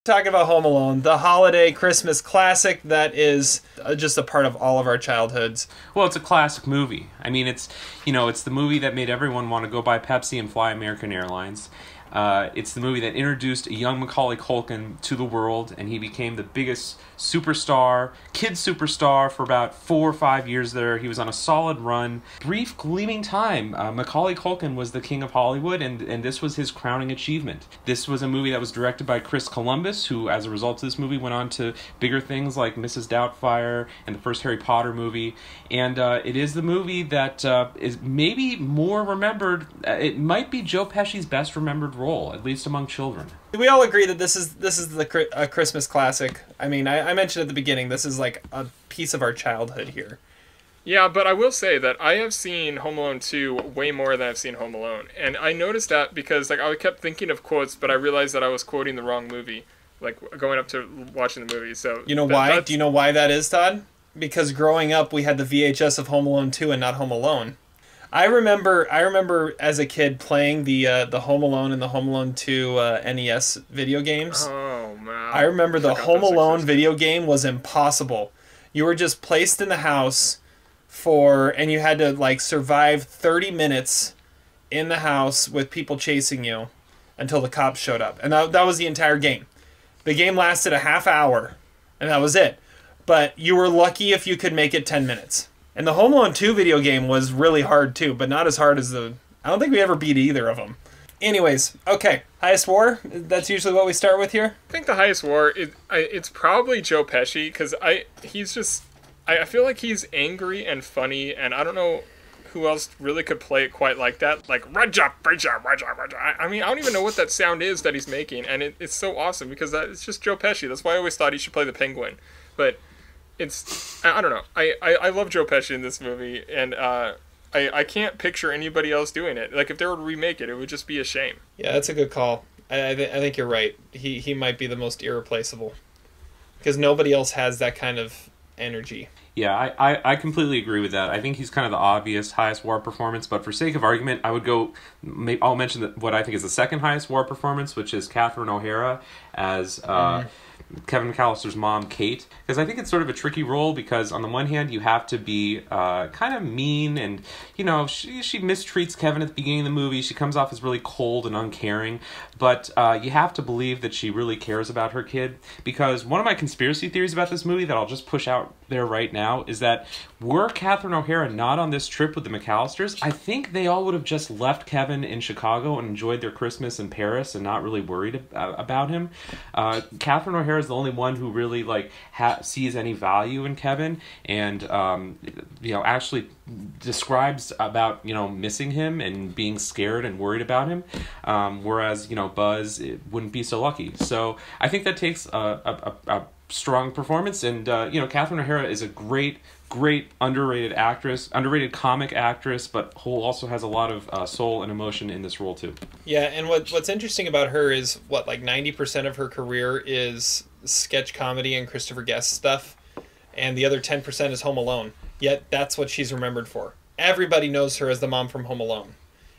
Talking about Home Alone, the holiday Christmas classic that is just a part of all of our childhoods. Well, it's a classic movie. I mean, it's the movie that made everyone want to go buy Pepsi and fly American Airlines. It's the movie that introduced a young Macaulay Culkin to the world, and he became the biggest superstar, kid superstar for about 4 or 5 years there. He was on a solid run. Brief, gleaming time. Macaulay Culkin was the king of Hollywood, and this was his crowning achievement. This was a movie that was directed by Chris Columbus, who, as a result of this movie, went on to bigger things like Mrs. Doubtfire and the first Harry Potter movie. And it is the movie that is maybe more remembered. It might be Joe Pesci's best remembered role, at least among children. We all agree that this is a Christmas classic. I mean, I mentioned at the beginning, this is like a piece of our childhood here. Yeah, but I will say that I have seen Home Alone 2 way more than I've seen Home Alone. And I noticed that because like I kept thinking of quotes, but I realized that I was quoting the wrong movie, like going up to watching the movie. So you know why? Do you know why that is, Todd? Because growing up, we had the VHS of Home Alone 2 and not Home Alone. I remember as a kid playing the Home Alone and the Home Alone 2 NES video games. Oh man! I remember the Home Alone video game was impossible. You were just placed in the house and you had to like survive 30 minutes in the house with people chasing you until the cops showed up, and that was the entire game. The game lasted a half hour, and that was it. But you were lucky if you could make it 10 minutes. And the Home Alone 2 video game was really hard too, but not as hard as I don't think we ever beat either of them. Anyways, okay, highest war. That's usually what we start with here. I think the highest war it's probably Joe Pesci because I feel like he's angry and funny, and I don't know who else really could play it quite like that. Like Raja. I mean, I don't even know what that sound is that he's making, and it's so awesome because it's just Joe Pesci. That's why I always thought he should play the Penguin, but. I don't know. I love Joe Pesci in this movie, and I can't picture anybody else doing it. Like, if they were to remake it, it would just be a shame. Yeah, that's a good call. I think you're right. He might be the most irreplaceable. Because nobody else has that kind of energy. Yeah, I completely agree with that. I think he's kind of the obvious highest war performance, but for sake of argument, I'll mention what I think is the second highest war performance, which is Katherine O'Hara as... Kevin McAllister's mom, Kate, because I think it's sort of a tricky role because on the one hand you have to be kind of mean and, you know, she mistreats Kevin at the beginning of the movie. She comes off as really cold and uncaring, but you have to believe that she really cares about her kid, because one of my conspiracy theories about this movie that I'll just push out there right now is that were Katherine O'Hara not on this trip with the McAllisters, I think they all would have just left Kevin in Chicago and enjoyed their Christmas in Paris and not really worried about him. Katherine O'Hara is the only one who really like sees any value in Kevin, and actually describes about missing him and being scared and worried about him, whereas Buzz wouldn't be so lucky. So I think that takes a strong performance, and Katherine O'Hara is a great underrated actress, underrated comic actress, but who also has a lot of soul and emotion in this role too. Yeah, and what's interesting about her is like 90% of her career is sketch comedy and Christopher Guest stuff, and the other 10% is Home Alone. Yet that's what she's remembered for. Everybody knows her as the mom from Home Alone,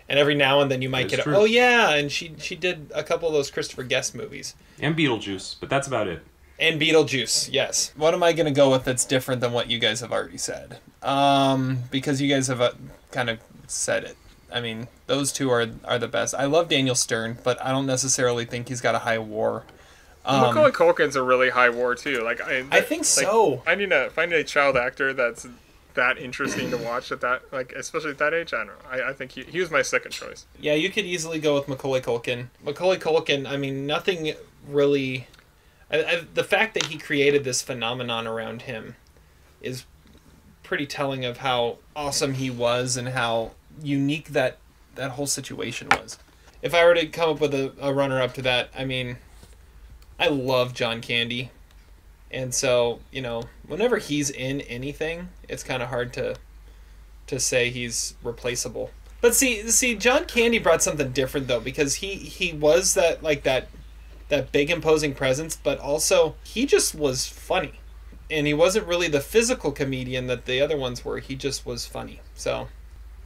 and every now and then you might get oh yeah, and she did a couple of those Christopher Guest movies and Beetlejuice, but that's about it. And Beetlejuice, yes. What am I going to go with that's different than what you guys have already said? Because you guys have kind of said it. I mean, those two are the best. I love Daniel Stern, but I don't necessarily think he's got a high war. Macaulay Culkin's a really high war, too. I think so. I need to find a child actor that's that interesting to watch at that, especially at that age. I don't know. I think he was my second choice. Yeah, you could easily go with Macaulay Culkin. Macaulay Culkin, I mean, nothing really... the fact that he created this phenomenon around him is pretty telling of how awesome he was and how unique that whole situation was. If I were to come up with a runner-up to that, I mean, I love John Candy. And so, whenever he's in anything, it's kind of hard to say he's replaceable. But see, John Candy brought something different, though, because he was that big imposing presence, but also he just was funny, and he wasn't really the physical comedian that the other ones were. He just was funny. So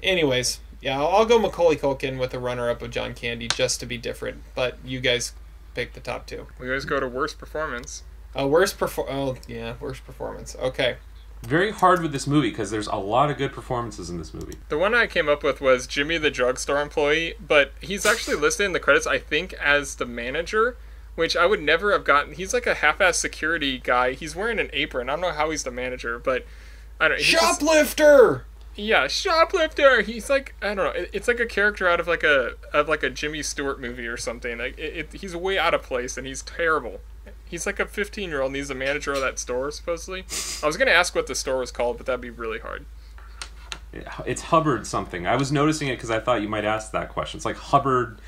anyways, yeah, I'll go Macaulay Culkin with a runner-up of John Candy just to be different, but you guys pick the top two. We always go to worst performance. Worst performance. Okay. Very hard with this movie because there's a lot of good performances in this movie. The one I came up with was Jimmy the drugstore employee, but he's actually listed in the credits, I think, as the manager, which I would never have gotten. He's like a half-ass security guy. He's wearing an apron. I don't know how he's the manager, but I don't know. Shoplifter! Yeah, shoplifter. He's like, I don't know. It's like a character out of like a Jimmy Stewart movie or something. Like he's way out of place and he's terrible. He's like a 15-year-old and he's the manager of that store, supposedly. I was gonna ask what the store was called, but that'd be really hard. It's Hubbard something. I was noticing it because I thought you might ask that question. It's like Hubbard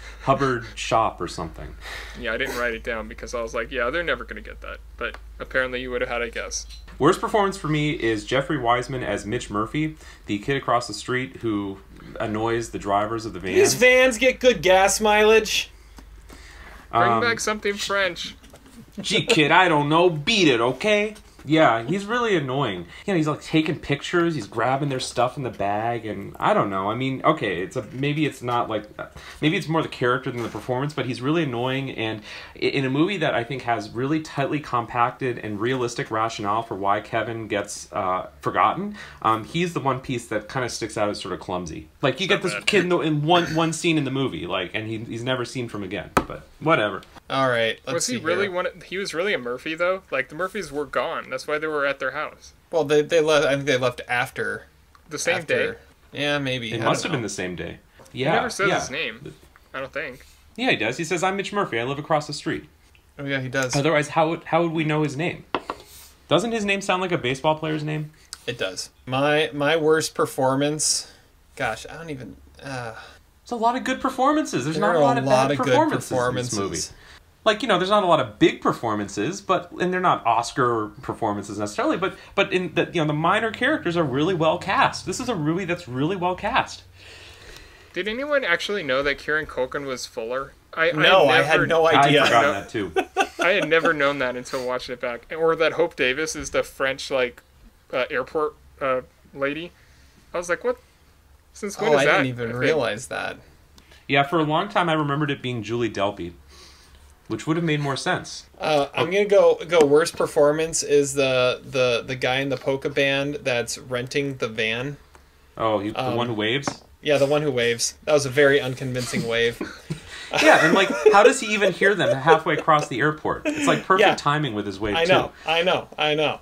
Shop or something. Yeah, I didn't write it down because I was like, yeah, they're never gonna get that. But apparently you would have had a guess. Worst performance for me is Jeffrey Wiseman as Mitch Murphy, the kid across the street who annoys the drivers of the vans. These vans get good gas mileage. Bring back something French. Gee, kid, I don't know. Beat it, okay? Yeah, he's really annoying. You know, he's like taking pictures. He's grabbing their stuff in the bag, and I don't know. I mean, okay, maybe it's not like maybe it's more the character than the performance, but he's really annoying. And in a movie that I think has really tightly compacted and realistic rationale for why Kevin gets forgotten, he's the one piece that kind of sticks out as sort of clumsy. Like you get this kid in one scene in the movie, like, and he's never seen from again. But whatever. All right. Was he really he was really a Murphy though? Like the Murphys were gone. That's why they were at their house. Well, they left. I think they left after the same day. Yeah, maybe. It must have been the same day. Yeah. He never says his name. I don't think. Yeah, he does. He says, "I'm Mitch Murphy. I live across the street." Oh yeah, he does. Otherwise, how would we know his name? Doesn't his name sound like a baseball player's name? It does. My worst performance. Gosh, I don't even. There's a lot of good performances. There's not a lot of bad performances in this movie. Like, you know, there's not a lot of big performances, and they're not Oscar performances necessarily, but in the, you know, the minor characters are really well cast. This is a movie that's really well cast. Did anyone actually know that Kieran Culkin was Fuller? I had no idea. I had forgotten that too. I had never known that until watching it back. Or that Hope Davis is the French, like, airport lady. I was like, what? Since when is that? I didn't even realize that. Yeah, for a long time I remembered it being Julie Delpy, which would have made more sense. I'm gonna go worst performance is the guy in the polka band that's renting the van. Oh, the one who waves? Yeah, the one who waves. That was a very unconvincing wave. Yeah, and like, how does he even hear them halfway across the airport? It's like perfect timing with his wave, too. I know.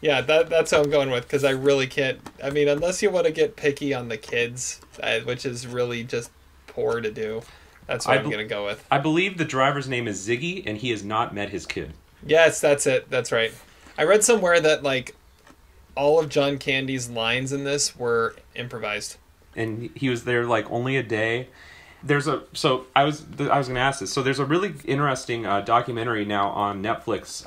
Yeah, that's what I'm going with, because I really can't... I mean, unless you want to get picky on the kids, which is really just poor to do. That's what I'm going to go with. I believe the driver's name is Ziggy, and he has not met his kid. Yes, that's it. That's right. I read somewhere that, like, all of John Candy's lines in this were improvised. And he was there, like, only a day. I was going to ask this. So there's a really interesting documentary now on Netflix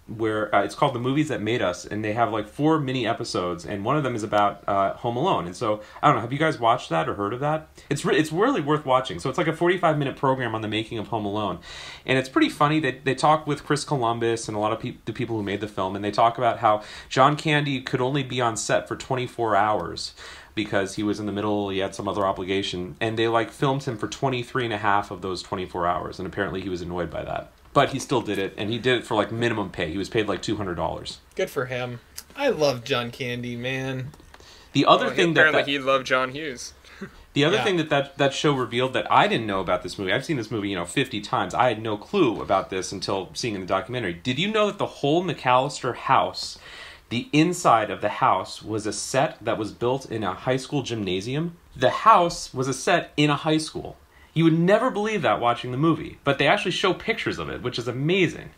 where it's called The Movies That Made Us, and they have like 4 mini episodes, and one of them is about Home Alone. And so I don't know, have you guys watched that or heard of that? It's really worth watching. So it's like a 45-minute program on the making of Home Alone, and it's pretty funny. They talk with Chris Columbus and a lot of the people who made the film, and they talk about how John Candy could only be on set for 24 hours. Because he was in the middle, he had some other obligation, and they like filmed him for 23 and a half of those 24 hours, and apparently he was annoyed by that. But he still did it, and he did it for like minimum pay. He was paid like $200. Good for him. I love John Candy, man. The other thing apparently he loved John Hughes. The other thing that show revealed that I didn't know about this movie, I've seen this movie 50 times. I had no clue about this until seeing in the documentary. Did you know that the whole McAllister house, the inside of the house, was a set that was built in a high school gymnasium? The house was a set in a high school. You would never believe that watching the movie, but they actually show pictures of it, which is amazing.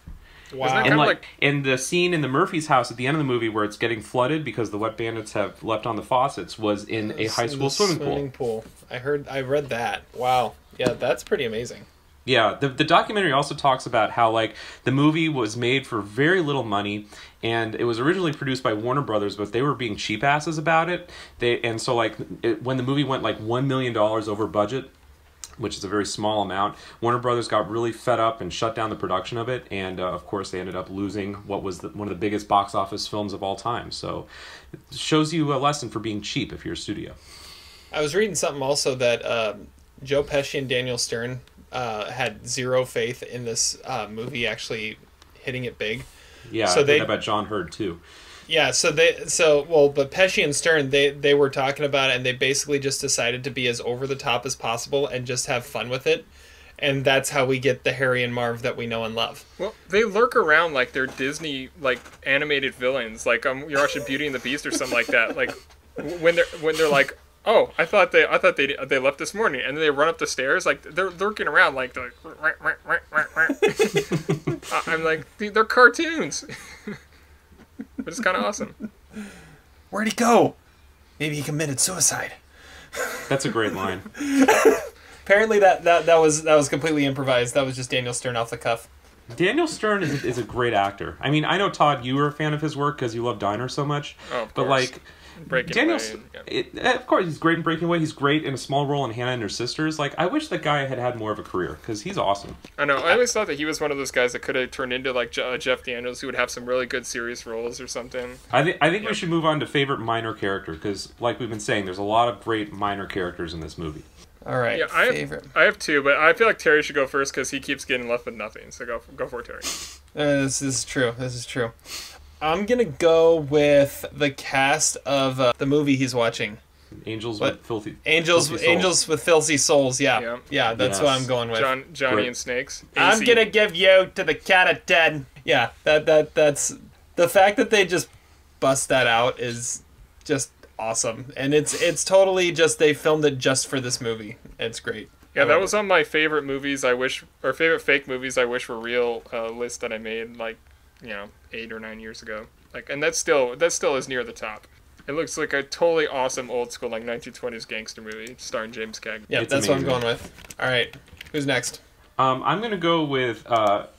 Wow. And in the scene in the Murphy's house at the end of the movie where it's getting flooded because the wet bandits have left on the faucets was in a high school swimming pool. I read that. Wow. Yeah, that's pretty amazing. Yeah, the documentary also talks about how like the movie was made for very little money, and it was originally produced by Warner Brothers, but they were being cheap asses about it. When the movie went like $1 million over budget, which is a very small amount, Warner Brothers got really fed up and shut down the production of it, and of course they ended up losing what was one of the biggest box office films of all time. So it shows you a lesson for being cheap if you're a studio. I was reading something also that Joe Pesci and Daniel Stern had zero faith in this movie actually hitting it big. Yeah, so I heard that about John Hurd too. Yeah, but Pesci and Stern, they were talking about it, and they basically just decided to be as over the top as possible and just have fun with it. And that's how we get the Harry and Marv that we know and love. Well, they lurk around like they're Disney like animated villains. Like you're watching Beauty and the Beast or something like that. Like when they're like, oh, I thought they left this morning, and then they run up the stairs. Like they're lurking around like they're like, I'm like, they're cartoons. But it's kind of awesome. Where'd he go? Maybe he committed suicide. That's a great line. Apparently that was completely improvised. That was just Daniel Stern off the cuff. Daniel Stern is a great actor. I mean, I know, Todd, you were a fan of his work because you love Diner so much. Oh, of but course. like, Breaking Away, of course, he's great in Breaking Away. He's great in a small role in Hannah and Her Sisters. Like, I wish that guy had more of a career because he's awesome. I know. I always thought that he was one of those guys that could have turned into like Jeff Daniels, who would have some really good serious roles or something. I think we should move on to favorite minor character because, like we've been saying, there's a lot of great minor characters in this movie. All right. Yeah, I have two, but I feel like Terry should go first because he keeps getting left with nothing. So go for it, Terry. This is true. I'm gonna go with the cast of the movie he's watching. Angels What? with filthy Angels with filthy souls. Yeah, that's what I'm going with. Johnny Great. and Snakes. I'm gonna give you to the cat of 10. Yeah, that's the fact that they just bust that out is just awesome, and it's totally just they filmed it just for this movie. It's great. Yeah, that was on my favorite movies I wish, or favorite fake movies I wish were real list that I made like 8 or 9 years ago. Like, and that still is near the top. It looks like a totally awesome old school like 1920s gangster movie starring James Cagney. Yeah, It's that's amazing. what I'm going with. All right, who's next? I'm going to go with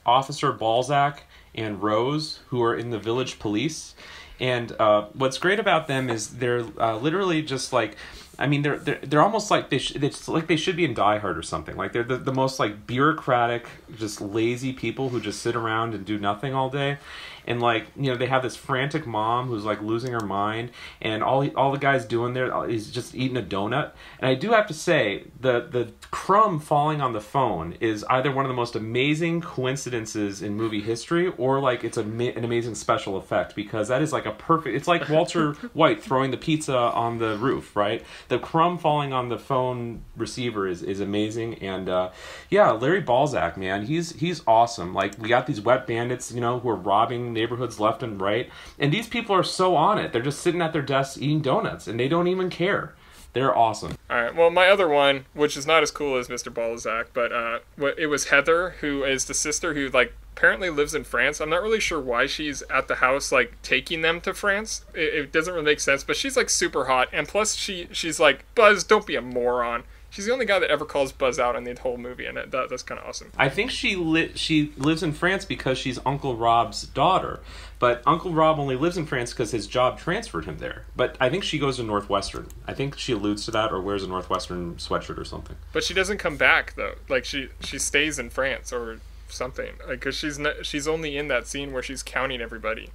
Officer Balzac and Rose, who are in the village police. And what's great about them is they're literally just like, I mean, they're almost like it's like they should be in Die Hard or something. Like they're the most like bureaucratic, just lazy people who just sit around and do nothing all day. And like, they have this frantic mom who's like losing her mind, and all the guy's doing there is just eating a donut. And I do have to say, the crumb falling on the phone is either one of the most amazing coincidences in movie history, or like it's an amazing special effect, because that is like a perfect. It's like Walter White throwing the pizza on the roof, right? The crumb falling on the phone receiver is amazing. And Larry Balzac, man, he's awesome. Like, we got these wet bandits, who are robbing neighborhoods left and right, and these people are so on it. They're just sitting at their desks eating donuts, and they don't even care. They're awesome. All right. Well, my other one, which is not as cool as Mr. Balzac, but it was Heather, who is the sister who like apparently lives in France. I'm not really sure why she's at the house like taking them to France. It doesn't really make sense, but she's like super hot, and plus she's like, Buzz, don't be a moron. She's the only guy that ever calls Buzz out in the whole movie, and that's kind of awesome. I think she lives in France because she's Uncle Rob's daughter, but Uncle Rob only lives in France because his job transferred him there. But I think she goes to Northwestern. I think she alludes to that, or wears a Northwestern sweatshirt or something. But she doesn't come back though. Like she stays in France or something. Like, because she's only in that scene where she's counting everybody.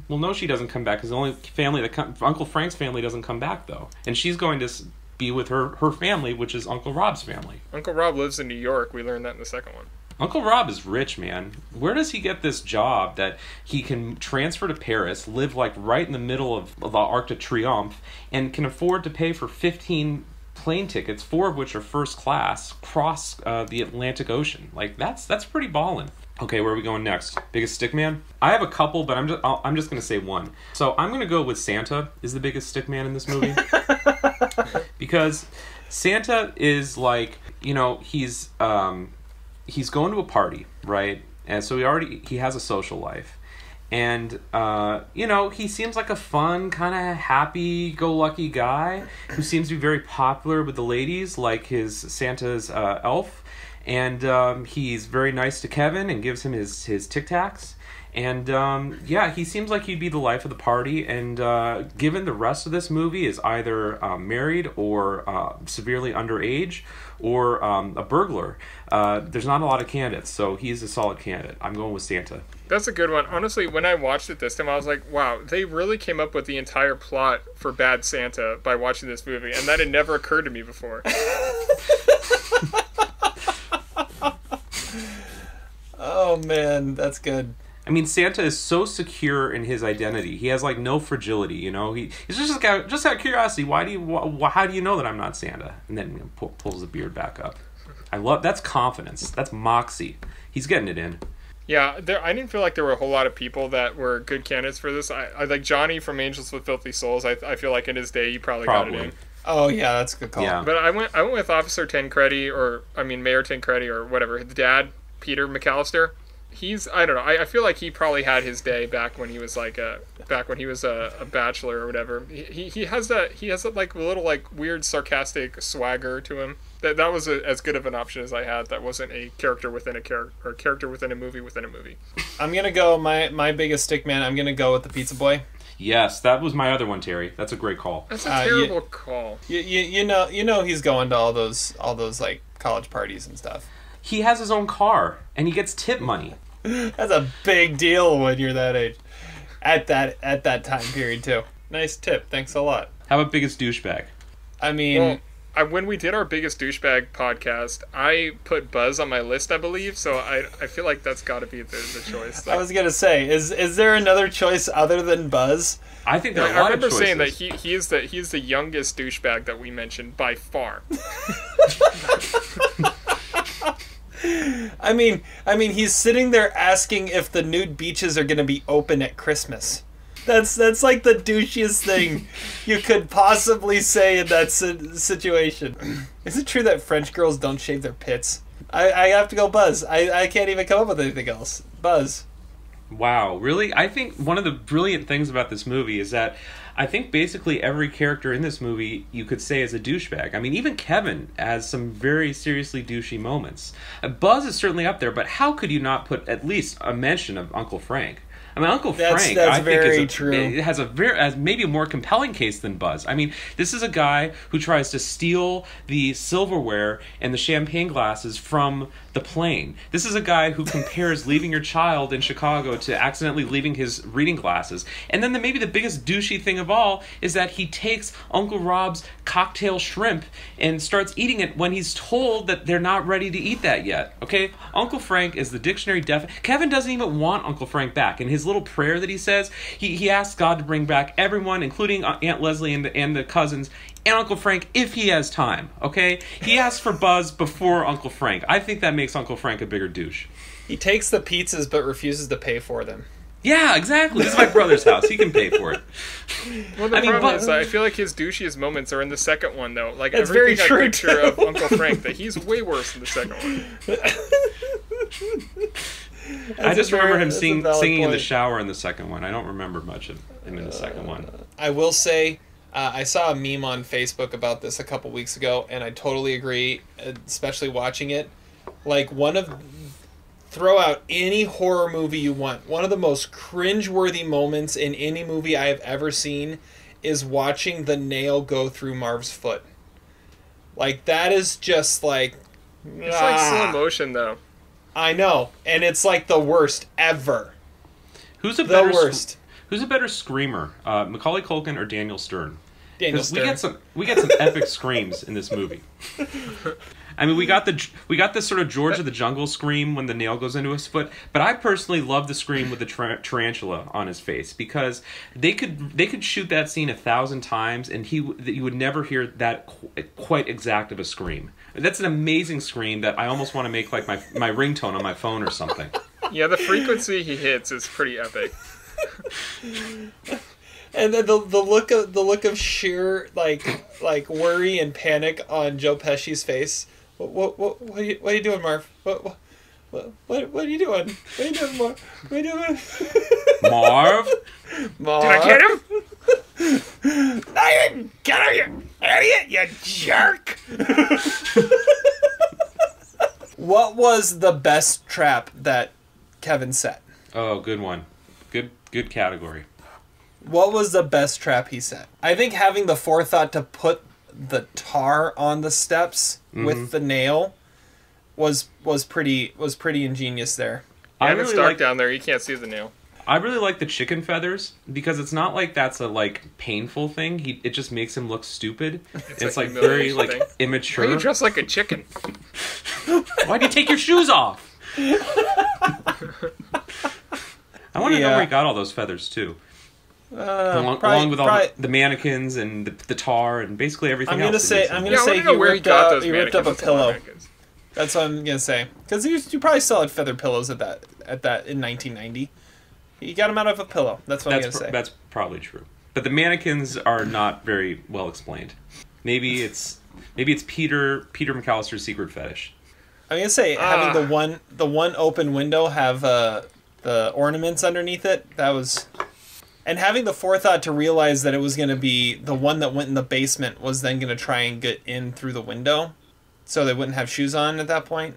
Well, no, she doesn't come back because the only family Uncle Frank's family doesn't come back though, and she's going to be with her family, which is Uncle Rob's family. Uncle Rob lives in New York. We learned that in the second one. Uncle Rob is rich, man. Where does he get this job that he can transfer to Paris, live like right in the middle of the Arc de Triomphe, and can afford to pay for 15 plane tickets, 4 of which are first class, cross the Atlantic Ocean? Like, that's pretty ballin'. Okay, where are we going next? Biggest stick man? I have a couple, but I'm just gonna say one. So I'm gonna go with Santa is the biggest stick man in this movie. Because Santa is like, he's going to a party, right? And so he has a social life. And, he seems like a fun, kind of happy-go-lucky guy who seems to be very popular with the ladies, like his Santa's elf. And he's very nice to Kevin and gives him his Tic Tacs. And he seems like he'd be the life of the party. And given the rest of this movie is either married or severely underage or a burglar, there's not a lot of candidates. So he's a solid candidate. I'm going with Santa. That's a good one. Honestly, when I watched it this time, I was like, wow, they really came up with the entire plot for Bad Santa by watching this movie. And that had never occurred to me before. Oh man, that's good. I mean, Santa is so secure in his identity. He has like no fragility, you know. He's just out of curiosity. How do you know that I'm not Santa? And then pulls the beard back up. That's confidence. That's moxie. He's getting it in. Yeah, I didn't feel like there were a whole lot of people that were good candidates for this. I like Johnny from Angels with Filthy Souls. I feel like in his day he probably got it in. Oh yeah, that's a good call. Yeah. But I went with Officer Tancredi, Mayor Tancredi or whatever. The dad, Peter McAllister. I don't know. I feel like he probably had his day back when he was a bachelor or whatever. He has that like little like weird sarcastic swagger to him. That was as good of an option as I had. That wasn't a character within a character or character within a movie within a movie. I'm gonna go my biggest stick man. I'm gonna go with the Pizza Boy. Yes, that was my other one, Terry. That's a great call. That's a terrible call. You know he's going to all those like college parties and stuff. He has his own car and he gets tip money. That's a big deal when you're that age. At that time period too. Nice tip. Thanks a lot. How about biggest douchebag? I mean, when we did our biggest douchebag podcast, I put Buzz on my list, I believe. So I feel like that's got to be the choice. I was gonna say, is there another choice other than Buzz? I think there are a lot of choices. I remember saying that he is the youngest douchebag that we mentioned by far. I mean, he's sitting there asking if the nude beaches are going to be open at Christmas. That's like the douchiest thing you could possibly say in that situation. Is it true that French girls don't shave their pits? I have to go Buzz. I can't even come up with anything else. Buzz. Wow, really? I think one of the brilliant things about this movie is that I think basically every character in this movie you could say is a douchebag. I mean, even Kevin has some very seriously douchey moments. Buzz is certainly up there, but how could you not put at least a mention of Uncle Frank? I mean, Uncle Frank, I think, has maybe a more compelling case than Buzz. I mean, this is a guy who tries to steal the silverware and the champagne glasses from the plane. This is a guy who compares leaving your child in Chicago to accidentally leaving his reading glasses. And then maybe the biggest douchey thing of all is that he takes Uncle Rob's cocktail shrimp and starts eating it when he's told that they're not ready to eat that yet. Okay? Uncle Frank is the dictionary Kevin doesn't even want Uncle Frank back. In his little prayer that he says, he asks God to bring back everyone, including Aunt Leslie and the cousins, and Uncle Frank if he has time, okay? He asks for Buzz before Uncle Frank. I think that makes Uncle Frank a bigger douche. He takes the pizzas but refuses to pay for them. Yeah, exactly. This is my brother's house. He can pay for it. Well, the problem is, I feel like his douchiest moments are in the second one, though. Like, that's everything very true, I picture of Uncle Frank, that he's way worse in the second one. I just remember him singing in the shower in the second one. I don't remember much of him in the second one. I will say, I saw a meme on Facebook about this a couple weeks ago, and I totally agree, especially watching it. Like, throw out any horror movie you want. One of the most cringe-worthy moments in any movie I have ever seen is watching the nail go through Marv's foot. Like, that is just like... It's like slow motion, though. I know, and it's like the worst ever. Who's a better screamer, Macaulay Culkin or Daniel Stern? Daniel Stern. We get some epic screams in this movie. I mean, we got this sort of George of the Jungle scream when the nail goes into his foot, but I personally love the scream with the tarantula on his face, because they could shoot that scene 1,000 times and you would never hear that quite exact of a scream. That's an amazing scream that I almost want to make like my ringtone on my phone or something. Yeah, the frequency he hits is pretty epic. And then the look of sheer like worry and panic on Joe Pesci's face. What are you doing, Marv? What are you doing? What are you doing, Marv? What are you doing? Marv? Did I get him? I didn't get him, you idiot, you jerk! What was the best trap that Kevin set? Oh, good one. Good category. What was the best trap he set? I think having the forethought to put the tar on the steps with the nail was pretty ingenious there. Yeah, and it's dark down there. You can't see the nail. I really like the chicken feathers, because it's not like that's a painful thing. It just makes him look stupid. It's like very immature. Why are you dressed like a chicken? Why do you take your shoes off? I want to know where he got all those feathers too. Along with all the mannequins and the tar and basically everything else. I'm gonna say he ripped up a pillow. That's what I'm gonna say. Because you probably still had feather pillows at that in 1990. He got them out of a pillow. That's what I'm gonna say. That's probably true. But the mannequins are not very well explained. Maybe it's Peter McAllister's secret fetish. I'm gonna say having the one open window have the ornaments underneath it. That was. And having the forethought to realize that it was going to be the one that went in the basement was then going to try and get in through the window, so they wouldn't have shoes on at that point.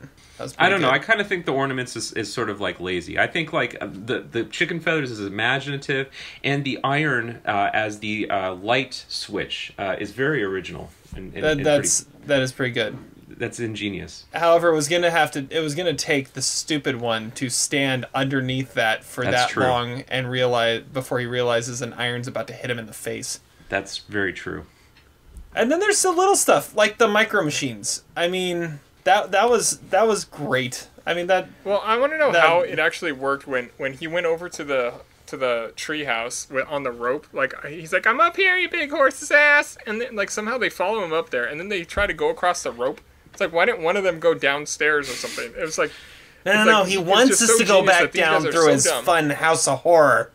I don't know. I kind of think the ornaments is sort of like lazy. I think like the chicken feathers is imaginative, and the iron as the light switch is very original. That is pretty good. That's ingenious. However, it was gonna take the stupid one to stand underneath that for long and realize before he realizes an iron's about to hit him in the face. That's very true. And then there's the little stuff like the micro machines. I mean, that was great. I mean that. Well, I want to know how it actually worked when he went over to the tree house on the rope. Like he's like, "I'm up here, you big horse's ass," and then like somehow they follow him up there, and then they try to go across the rope. It's like, why didn't one of them go downstairs or something? It was like... No, he wants us to go back down through his fun house of horror.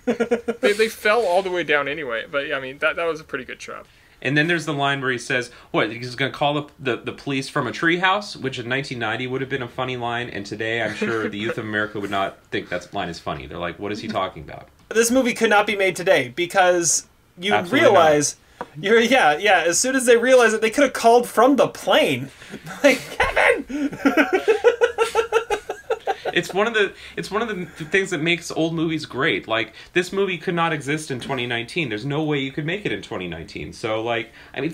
they fell all the way down anyway, but yeah, I mean, that was a pretty good job. And then there's the line where he says, what, he's going to call the police from a treehouse, which in 1990 would have been a funny line, and today I'm sure the youth of America would not think that line is funny. They're like, what is he talking about? This movie could not be made today, because you realize... As soon as they realized it, they could have called from the plane. Like, Kevin! It's one of the things that makes old movies great. Like, this movie could not exist in 2019. There's no way you could make it in 2019. So, like, I mean,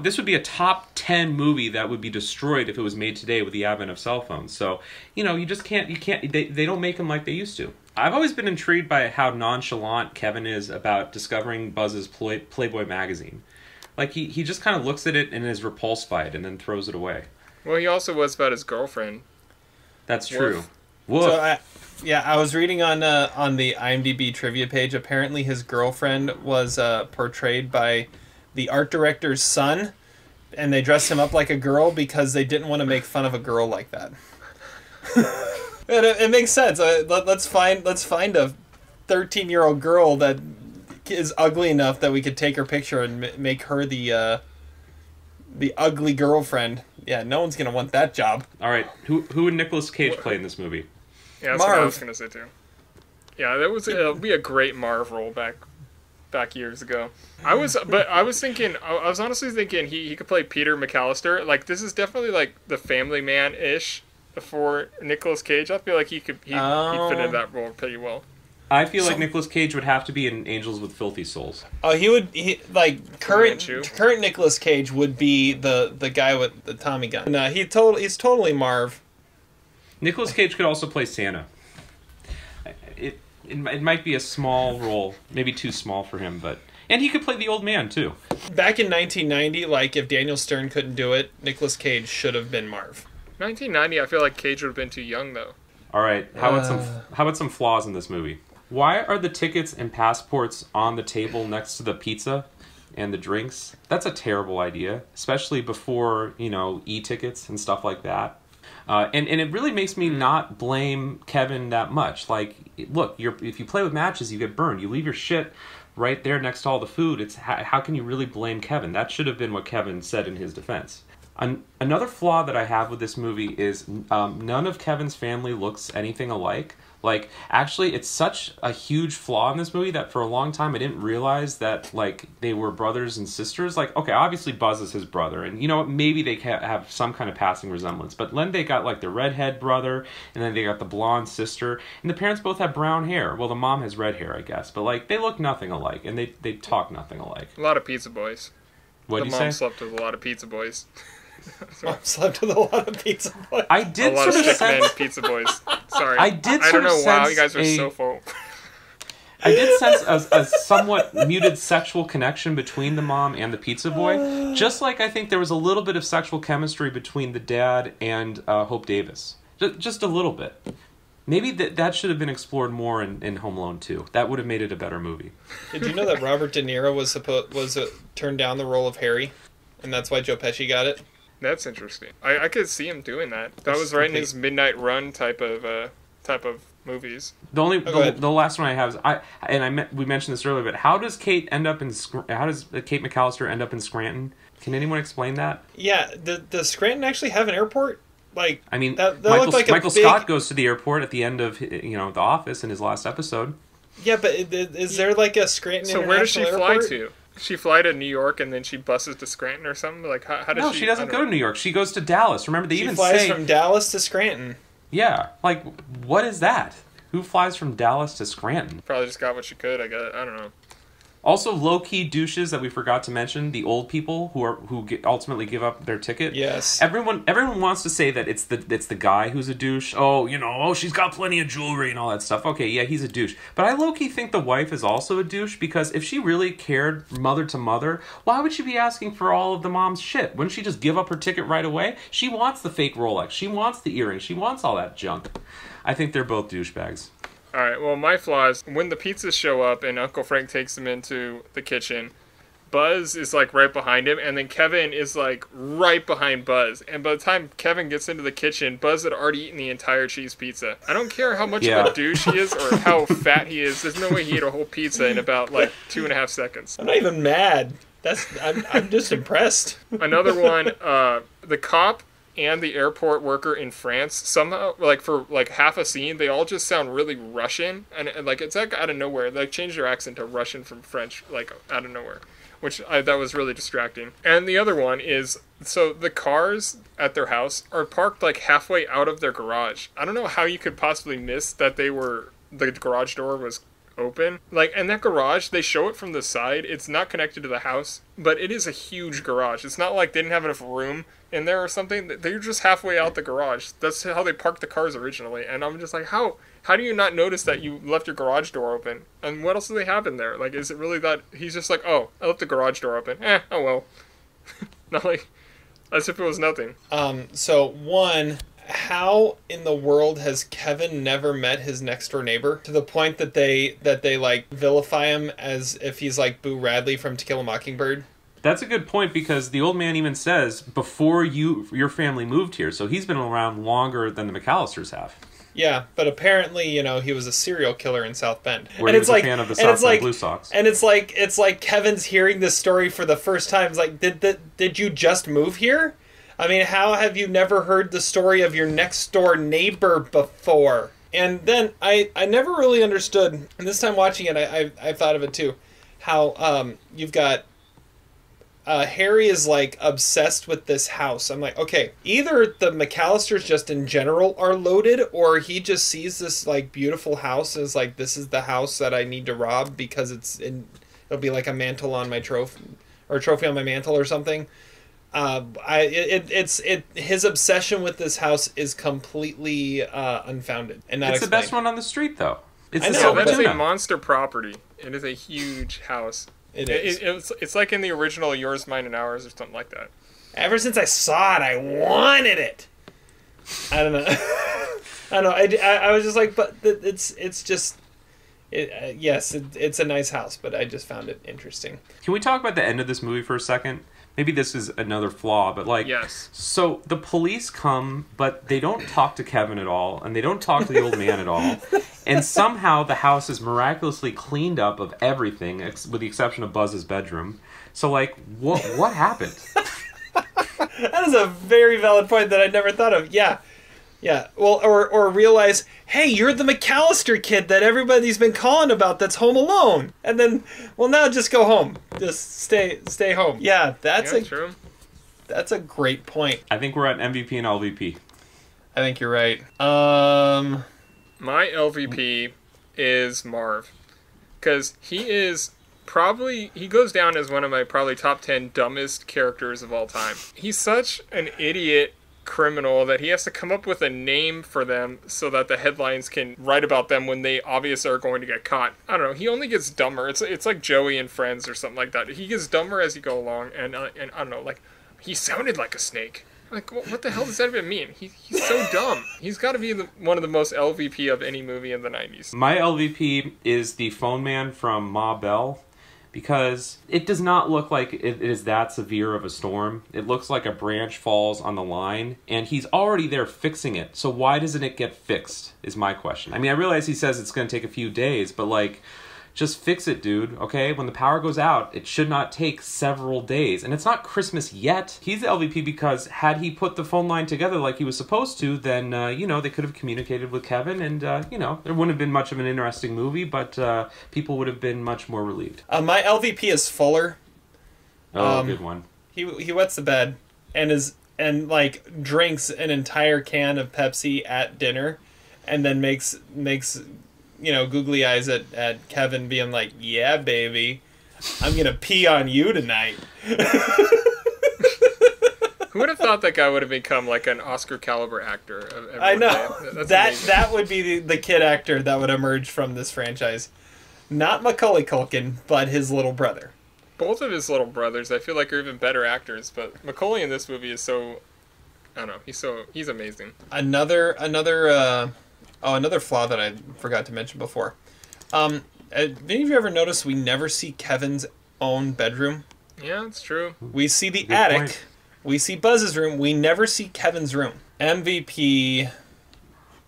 this would be a top 10 movie that would be destroyed if it was made today with the advent of cell phones. So, you just can't, they don't make them like they used to. I've always been intrigued by how nonchalant Kevin is about discovering Buzz's Playboy magazine. Like, he just kind of looks at it and is repulsed by it and then throws it away. Well, he also was about his girlfriend. That's true. Woof. So, I was reading on the IMDb trivia page. Apparently his girlfriend was portrayed by the art director's son, and they dressed him up like a girl because they didn't want to make fun of a girl like that. It makes sense. Let's find a 13-year-old girl that is ugly enough that we could take her picture and make her the ugly girlfriend. Yeah, no one's gonna want that job. All right, who would Nicolas Cage play in this movie? Yeah, that's Marv. What I was gonna say too. Yeah, it'll be a great Marv role back years ago. I was honestly thinking he could play Peter McAllister. Like, this is definitely like the Family Man-ish. For Nicolas Cage, I feel like he'd fit into that role pretty well. I feel like Nicolas Cage would have to be in Angels with Filthy Souls. Oh, current Nicolas Cage would be the guy with the Tommy gun. No, he's totally Marv. Nicolas Cage could also play Santa. It might be a small role, maybe too small for him, and he could play the old man too. Back in 1990, like if Daniel Stern couldn't do it, Nicolas Cage should have been Marv. 1990, I feel like Cage would have been too young, though. All right, how about some flaws in this movie? Why are the tickets and passports on the table next to the pizza and the drinks? That's a terrible idea, especially before, e-tickets and stuff like that. And it really makes me not blame Kevin that much. Like, look, if you play with matches, you get burned. You leave your shit right there next to all the food. How can you really blame Kevin? That should have been what Kevin said in his defense. Another flaw that I have with this movie is none of Kevin's family looks anything alike. Like, actually, it's such a huge flaw in this movie that for a long time I didn't realize that, like, they were brothers and sisters. Like, okay, obviously Buzz is his brother, and, maybe they have some kind of passing resemblance. But then they got, like, the redhead brother, and then they got the blonde sister, and the parents both have brown hair. Well, the mom has red hair, I guess. But, like, they look nothing alike, and they talk nothing alike. A lot of pizza boys. What'd you say? The mom slept with a lot of pizza boys. Mom slept with a lot of pizza boys. I did sort of sense pizza boys. Sorry, I don't know. Wow, you guys are so full. I did sense a somewhat muted sexual connection between the mom and the pizza boy. Just like I think there was a little bit of sexual chemistry between the dad and Hope Davis. Just a little bit. Maybe that should have been explored more in Home Alone 2. That would have made it a better movie. Did you know that Robert De Niro was turned down the role of Harry, and that's why Joe Pesci got it? That's interesting. I could see him doing that. That was right in his Midnight Run type of movies. The last one I have is we mentioned this earlier, but how does Kate McAllister end up in Scranton? Can anyone explain that? Yeah, does Scranton actually have an airport? Like, I mean, that Michael Scott goes to the airport at the end of The Office in his last episode. Yeah, but is there like a Scranton So where does she fly to? She fly to New York and then she buses to Scranton or something? Like how does she? No, she doesn't go to New York. She goes to Dallas. Remember, they even say... She flies from Dallas to Scranton. Yeah, like, what is that? Who flies from Dallas to Scranton? Probably just got what she could, I guess. I don't know. Also, low-key douches that we forgot to mention, the old people who ultimately give up their ticket. Yes. Everyone wants to say that it's the guy who's a douche. Oh, she's got plenty of jewelry and all that stuff. Okay, yeah, he's a douche. But I low-key think the wife is also a douche, because if she really cared mother to mother, why would she be asking for all of the mom's shit? Wouldn't she just give up her ticket right away? She wants the fake Rolex. She wants the earrings. She wants all that junk. I think they're both douchebags. Alright, well, my flaws, when the pizzas show up and Uncle Frank takes them into the kitchen, Buzz is, like, right behind him, and then Kevin is, like, right behind Buzz. And by the time Kevin gets into the kitchen, Buzz had already eaten the entire cheese pizza. I don't care how much of a douche he is or how fat he is. There's no way he ate a whole pizza in about, like, 2.5 seconds. I'm not even mad. I'm just impressed. Another one, the cop and the airport worker in France, somehow, like, for, like, half a scene, they all just sound really Russian, and like, it's, like, out of nowhere. They changed their accent to Russian from French, like, out of nowhere, that was really distracting. And the other one is, so the cars at their house are parked, like, halfway out of their garage. I don't know how you could possibly miss that the garage door was open. Like, and that garage, they show it from the side. It's not connected to the house, but it is a huge garage. It's not like they didn't have enough room in there or something. They're just halfway out the garage. That's how they parked the cars originally. And I'm just like, how do you not notice that you left your garage door open? And what else do they have in there? Like, is it really that he's just like, oh, I left the garage door open. Oh well. Not like, as if it was nothing. So one, how in the world has Kevin never met his next door neighbor to the point that they like vilify him as if he's like Boo Radley from To Kill a Mockingbird? That's a good point, because the old man even says before your family moved here, so he's been around longer than the McAllisters have. Yeah, but apparently, he was a serial killer in South Bend. Where he was a fan of the South Bend Blue Sox. And it's like Kevin's hearing this story for the first time. It's like, did you just move here? I mean, how have you never heard the story of your next door neighbor before? And then I never really understood, and this time watching it, I thought of it too, how you've got Harry is like obsessed with this house. I'm like, okay, either the McAllisters just in general are loaded, or he just sees this like beautiful house and is like, this is the house that I need to rob because it'll be like a mantle on my trophy, or a trophy on my mantle or something. His obsession with this house is completely unfounded and not It's explained. the best one on the street, though. I know, that's a monster property. It is a huge house. It is. It's like in the original Yours, Mine, and Ours or something like that. Ever since I saw it, I wanted it. I don't know. I don't know. I was just like, but it's just... yes, it's a nice house, but I just found it interesting. Can we talk about the end of this movie for a second? Maybe this is another flaw, but like... Yes. So the police come, but they don't talk to Kevin at all, and they don't talk to the old man at all. And somehow the house is miraculously cleaned up of everything, with the exception of Buzz's bedroom. So, like, what happened? That is a very valid point that I never thought of. Yeah. Well, or realize, hey, you're the McAllister kid that everybody's been calling about that's home alone. And then, well, now just go home. Just stay home. Yeah, true. That's a great point. I think we're at MVP and LVP. I think you're right. My LVP is Marv. Because he goes down as one of my probably top 10 dumbest characters of all time. He's such an idiot criminal that he has to come up with a name for them so that the headlines can write about them when they obviously are going to get caught. I don't know. He only gets dumber. It's like Joey and Friends or something like that. He gets dumber as you go along, and I don't know. Like, he sounded like a snake. Like, what the hell does that even mean? He's so dumb. He's got to be one of the most LVP of any movie in the 90s. My LVP is the phone man from Ma Bell, because it does not look like it is that severe of a storm. It looks like a branch falls on the line, and he's already there fixing it. So why doesn't it get fixed, is my question. I mean, I realize he says it's going to take a few days, but like, just fix it, dude, okay? When the power goes out, it should not take several days. And it's not Christmas yet. He's the LVP because had he put the phone line together like he was supposed to, then, they could have communicated with Kevin, and, there wouldn't have been much of an interesting movie, but people would have been much more relieved. My LVP is Fuller. Oh, good one. He wets the bed and drinks an entire can of Pepsi at dinner, and then makes googly eyes at Kevin, being like, "Yeah, baby, I'm gonna pee on you tonight." Who would have thought that guy would have become like an Oscar caliber actor? I know. That's that would be the kid actor that would emerge from this franchise. Not Macaulay Culkin, but his little brother. Both of his little brothers, I feel like, are even better actors. But Macaulay in this movie is so, I don't know, he's amazing. Another flaw that I forgot to mention before. Have any of you ever noticed we never see Kevin's own bedroom? Yeah, it's true. We see the Good attic. point. We see Buzz's room. We never see Kevin's room. MVP.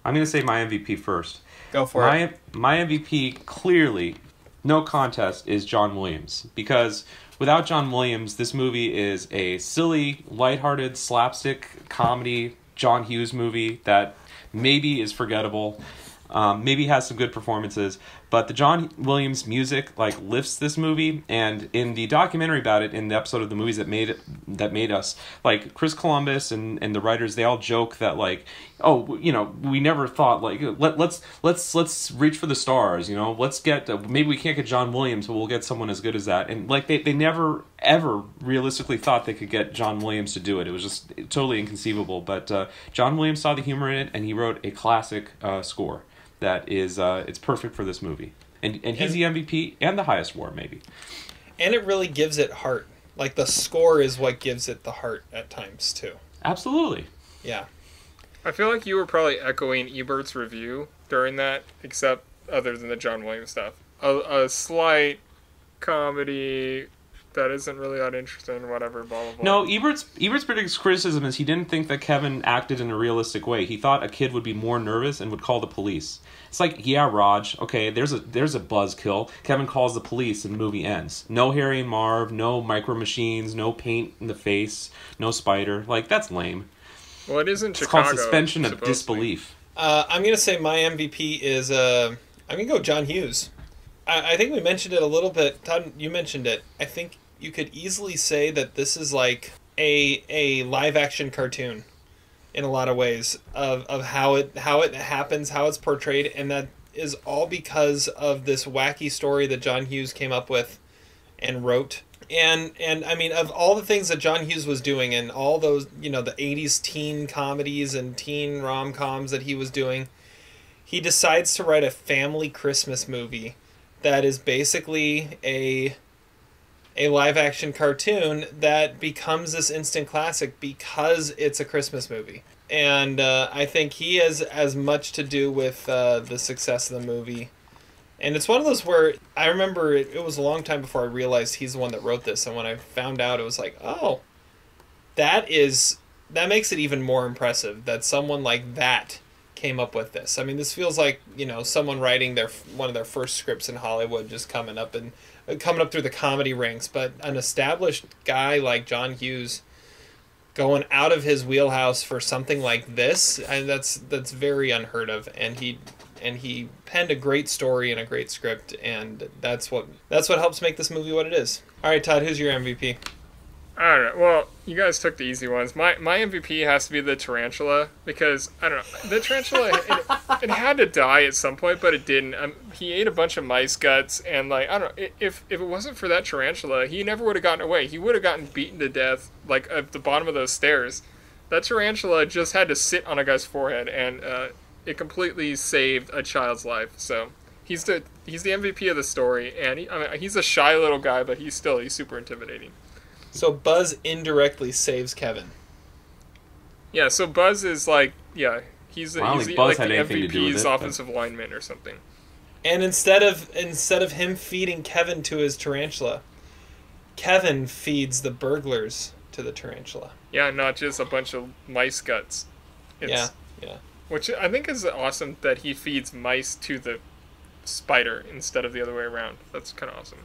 I'm going to say my MVP first. Go for it. My MVP, clearly, no contest, is John Williams. Because without John Williams, this movie is a silly, lighthearted, slapstick comedy John Hughes movie that maybe is forgettable, maybe has some good performances, but the John Williams music lifts this movie. And in the documentary about it, in the episode of the movies that made us, like Chris Columbus and the writers, they all joke that we never thought let's reach for the stars, let's get maybe we can't get John Williams, but we'll get someone as good as that. And they never ever realistically thought they could get John Williams to do it. It was just totally inconceivable. But John Williams saw the humor in it, and he wrote a classic score that is it's perfect for this movie. And he's the MVP and the highest war, maybe. And it really gives it heart. Like, the score is what gives it the heart at times, too. Absolutely. Yeah. I feel like you were probably echoing Ebert's review during that, except other than the John Williams stuff. A slight comedy that isn't really that interesting, whatever, blah, blah, blah. No, Ebert's biggest criticism is he didn't think that Kevin acted in a realistic way. He thought a kid would be more nervous and would call the police. It's like, yeah, Raj, okay, there's a buzzkill. Kevin calls the police and the movie ends. No Harry and Marv, no micro machines, no paint in the face, no spider. Like, that's lame. Well, it is in It's Chicago. called suspension of disbelief. I'm going to say my MVP is, I'm going to go John Hughes. I think we mentioned it a little bit. Todd, you mentioned it. I think you could easily say that this is like a live-action cartoon in a lot of ways of how it happens, how it's portrayed, and that is all because of this wacky story that John Hughes came up with and wrote. And I mean, of all the things that John Hughes was doing and all those, the 80s teen comedies and teen rom-coms that he was doing, he decides to write a family Christmas movie that is basically a live-action cartoon that becomes this instant classic because it's a Christmas movie. And I think he has as much to do with the success of the movie. And it's one of those where I remember it was a long time before I realized he's the one that wrote this. And when I found out, it was like, oh, that makes it even more impressive that someone like that came up with this. I mean, this feels like, someone writing one of their first scripts in Hollywood, just coming up through the comedy ranks. But an established guy like John Hughes going out of his wheelhouse for something like this, and that's very unheard of. And he penned a great story and a great script, and that's what helps make this movie what it is. All right, Todd, who's your MVP? All right. Well, you guys took the easy ones. My MVP has to be the tarantula, because I don't know, the tarantula it had to die at some point, but it didn't. He ate a bunch of mice guts, and I don't know, if it wasn't for that tarantula, he never would have gotten away. He would have gotten beaten to death at the bottom of those stairs. That tarantula just had to sit on a guy's forehead, and it completely saved a child's life. So he's the MVP of the story, and he's a shy little guy, but he's super intimidating. So Buzz indirectly saves Kevin. Yeah, so Buzz is like, yeah, he's I don't he's think Buzz like had the anything to do with MVP's it, but- offensive lineman or something. And instead of him feeding Kevin to his tarantula, Kevin feeds the burglars to the tarantula. Yeah, not just a bunch of mice guts. Yeah. Which I think is awesome that he feeds mice to the spider instead of the other way around. That's kind of awesome.